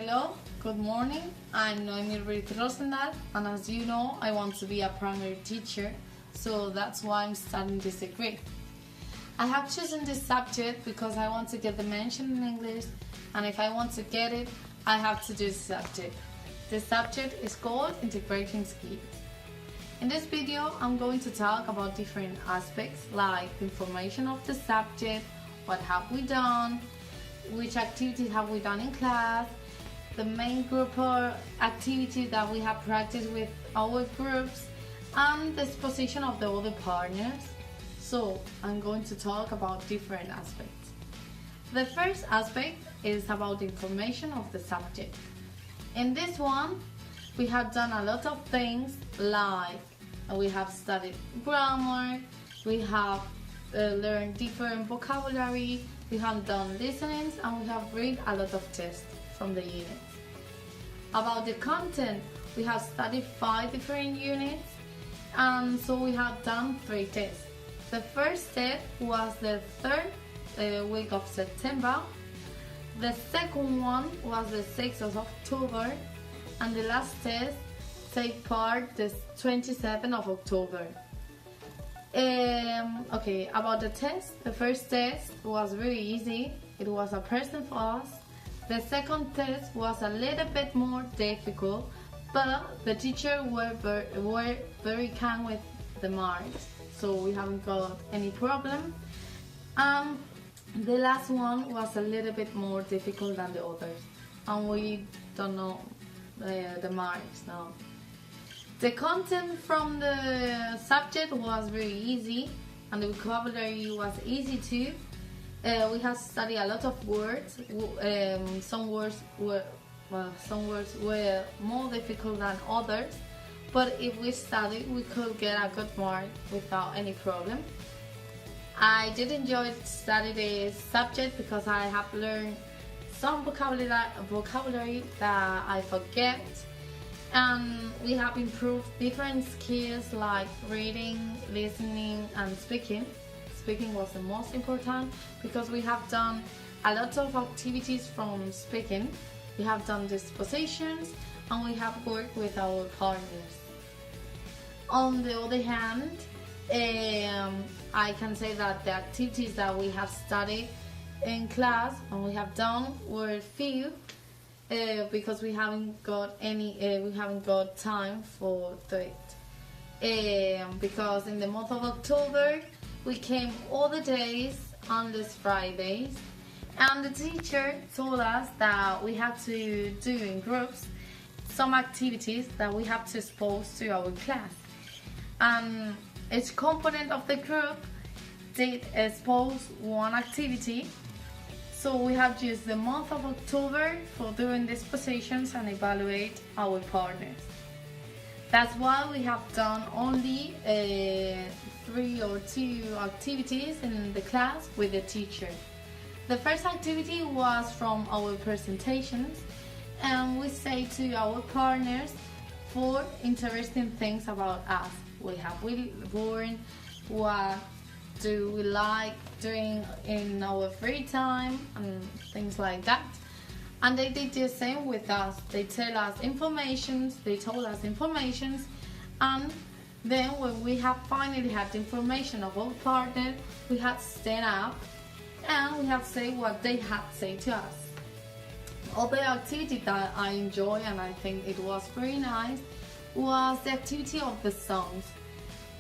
Hello, good morning. I'm Noemi and as you know, I want to be a primary teacher, so that's why I'm studying this degree. I have chosen this subject because I want to get the mention in English, and if I want to get it, I have to do this subject. This subject is called Integrating Skills. In this video, I'm going to talk about different aspects like the information of the subject, what have we done, which activities have we done in class, the main group or activity that we have practiced with our groups, and the exposition of the other partners. So I'm going to talk about different aspects. The first aspect is about the information of the subject. In this one, we have done a lot of things like we have studied grammar, we have learned different vocabulary, we have done listenings, and we have read a lot of tests from the units. About the content, we have studied 5 different units, and so we have done 3 tests. The first test was the 3rd week of September, the second one was the 6th of October, and the last test take part the 27th of October. Okay, about the test, the first test was very easy. It was a present for us. The second test was a little bit more difficult, but the teacher were very kind with the marks, so we haven't got any problem. The last one was a little bit more difficult than the others, and we don't know the marks now. The content from the subject was very easy, and the vocabulary was easy too. We have studied a lot of words. Some words were more difficult than others, but if we studied, we could get a good mark without any problem. I did enjoy studying the subject because I have learned some vocabulary that I forget. And we have improved different skills like reading, listening, and speaking. Speaking was the most important because we have done a lot of activities from speaking. We have done dispositions and we have worked with our partners. On the other hand, I can say that the activities that we have studied in class and we have done were few. Because we haven't got time for it. Because in the month of October we came all the days unless Fridays, and the teacher told us that we have to do in groups some activities that we have to expose to our class, and each component of the group did expose one activity. So we have used the month of October for doing these positions and evaluate our partners. That's why we have done only 3 or 2 activities in the class with the teacher. The first activity was from our presentations, and we say to our partners 4 interesting things about us. What have we learned? What do we like doing in our free time and things like that, and they did the same with us. They told us information, and then when we have finally had the information of our partner, we had to stand up and we have to say what they had to say to us. Other activity that I enjoy and I think it was very nice was the activity of the songs.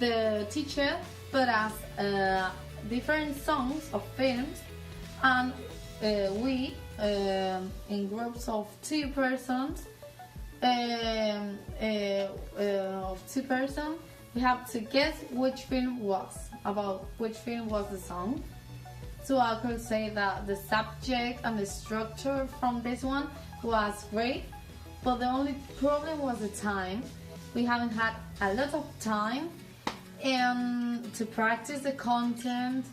The teacher put us different songs of films, and we in groups of 2 persons we have to guess which film was the song. So I could say that the subject and the structure from this one was great, but the only problem was the time. We haven't had a lot of time to practice the content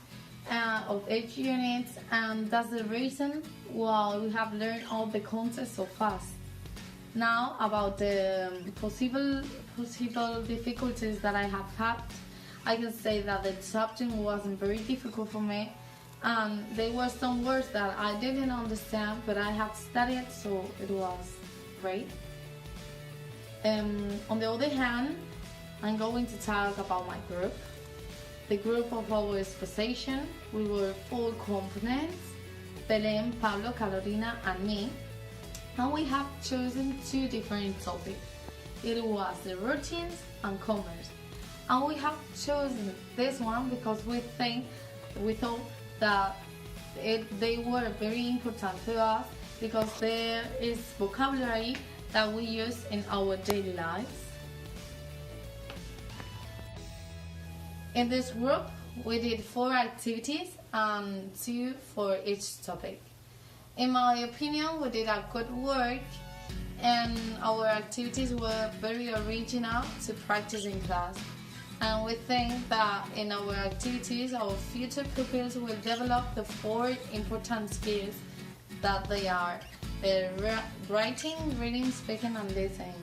of each unit, and that's the reason why we have learned all the content so fast. Now about the possible difficulties that I have had, I can say that the subject wasn't very difficult for me and there were some words that I didn't understand, but I had studied, so it was great. On the other hand, I'm going to talk about my group. The group of our exposition, we were 4 components: Belén, Pablo, Carolina, and me, and we have chosen 2 different topics. It was the routines and commerce, and we have chosen this one because we thought that they were very important to us, because there is vocabulary that we use in our daily lives. In this group, we did 4 activities and 2 for each topic. In my opinion, we did a good work, and our activities were very original to practice in class. And we think that in our activities, our future pupils will develop the 4 important skills that they are: writing, reading, speaking, and listening.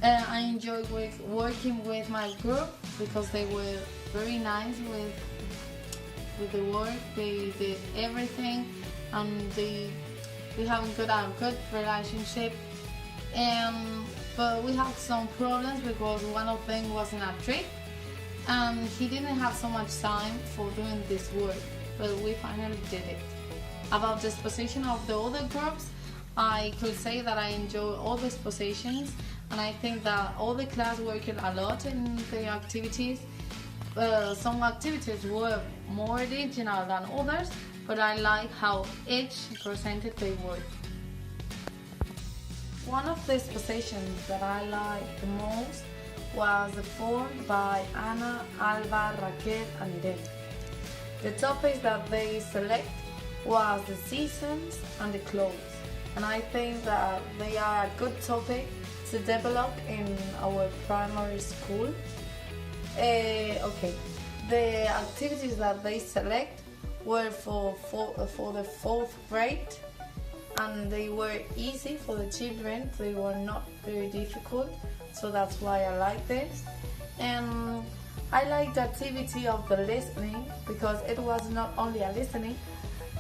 I enjoyed working with my group because they were very nice with the work. They did everything, and we haven't got a good relationship. But we had some problems because one of them was in a trip, and he didn't have so much time for doing this work, but we finally did it. About the exposition of the other groups, I could say that I enjoy all the expositions, and I think that all the class worked a lot in the activities. Some activities were more original than others, but I like how each presented their work. One of the expositions that I liked the most was the 4 by Ana, Alba, Raquel, and Irene. The topics that they select was the seasons and the clothes, and I think that they are a good topic to develop in our primary school. The activities that they select were for the 4th grade, and they were easy for the children. They were not very difficult, so that's why I like this. And I like the activity of the listening, because it was not only a listening.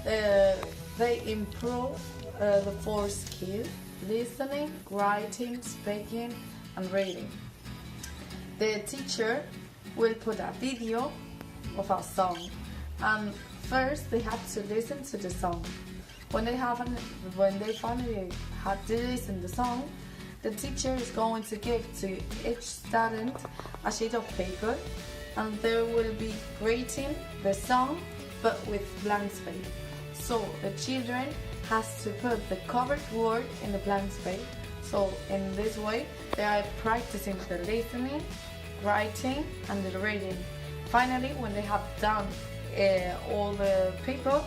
They improved the 4 skills: listening, writing, speaking, and reading. The teacher will put a video of a song, and first they have to listen to the song. When they finally had to listen to the song, the teacher is going to give to each student a sheet of paper, and there will be grading the song, but with blank space. So the children has to put the covered word in the blank space. So in this way, they are practicing the listening, writing, and the reading. Finally, when they have done all the paper,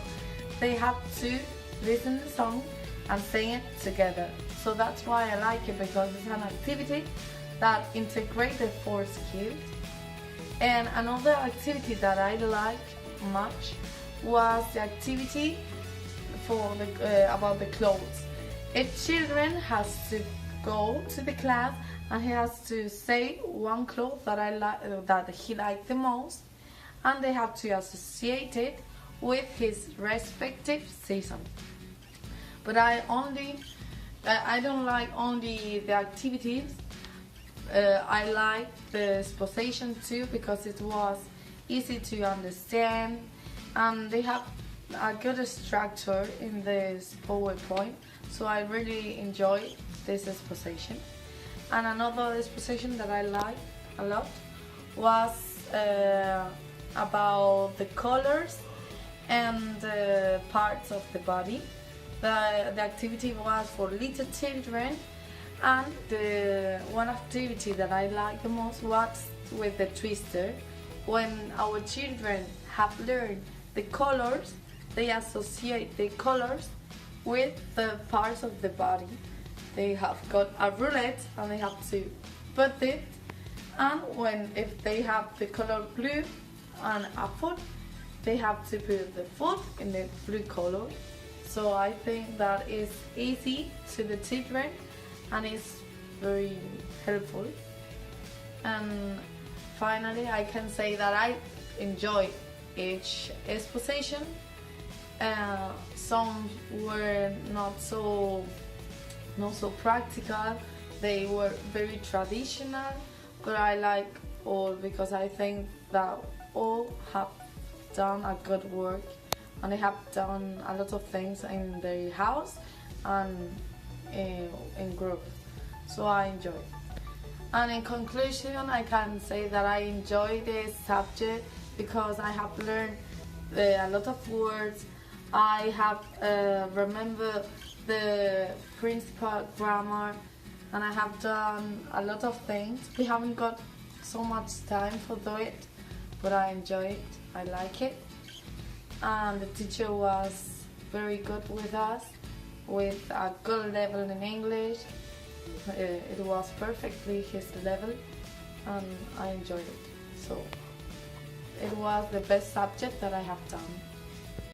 they have to listen to the song and sing it together. So that's why I like it, because it's an activity that integrates the 4 skills. And another activity that I like much was the activity for about the clothes. Each children has to go to the class, and he has to say one cloth that he liked the most, and they have to associate it with his respective season. But I don't like only the activities. I like the exposition too, because it was easy to understand, and they have a good structure in this PowerPoint, so I really enjoy this exposition. And another exposition that I like a lot was about the colors and parts of the body. The activity was for little children, and the one activity that I like the most was with the twister. When our children have learned the colors, they associate the colors with the parts of the body. They have got a roulette, and they have to put it, and if they have the color blue and a foot, they have to put the foot in the blue color. So I think that is easy to the children, and it's very helpful. And finally, I can say that I enjoy each exposition. Some were not so practical. They were very traditional, but I like all because I think that all have done a good work, and they have done a lot of things in their house and in group. So I enjoy it. And in conclusion, I can say that I enjoy this subject because I have learned a lot of words. I have remembered the principal grammar, and I have done a lot of things. We haven't got so much time to do it, but I enjoy it. I like it. And the teacher was very good with us, with a good level in English. It was perfectly his level, and I enjoyed it. So it was the best subject that I have done.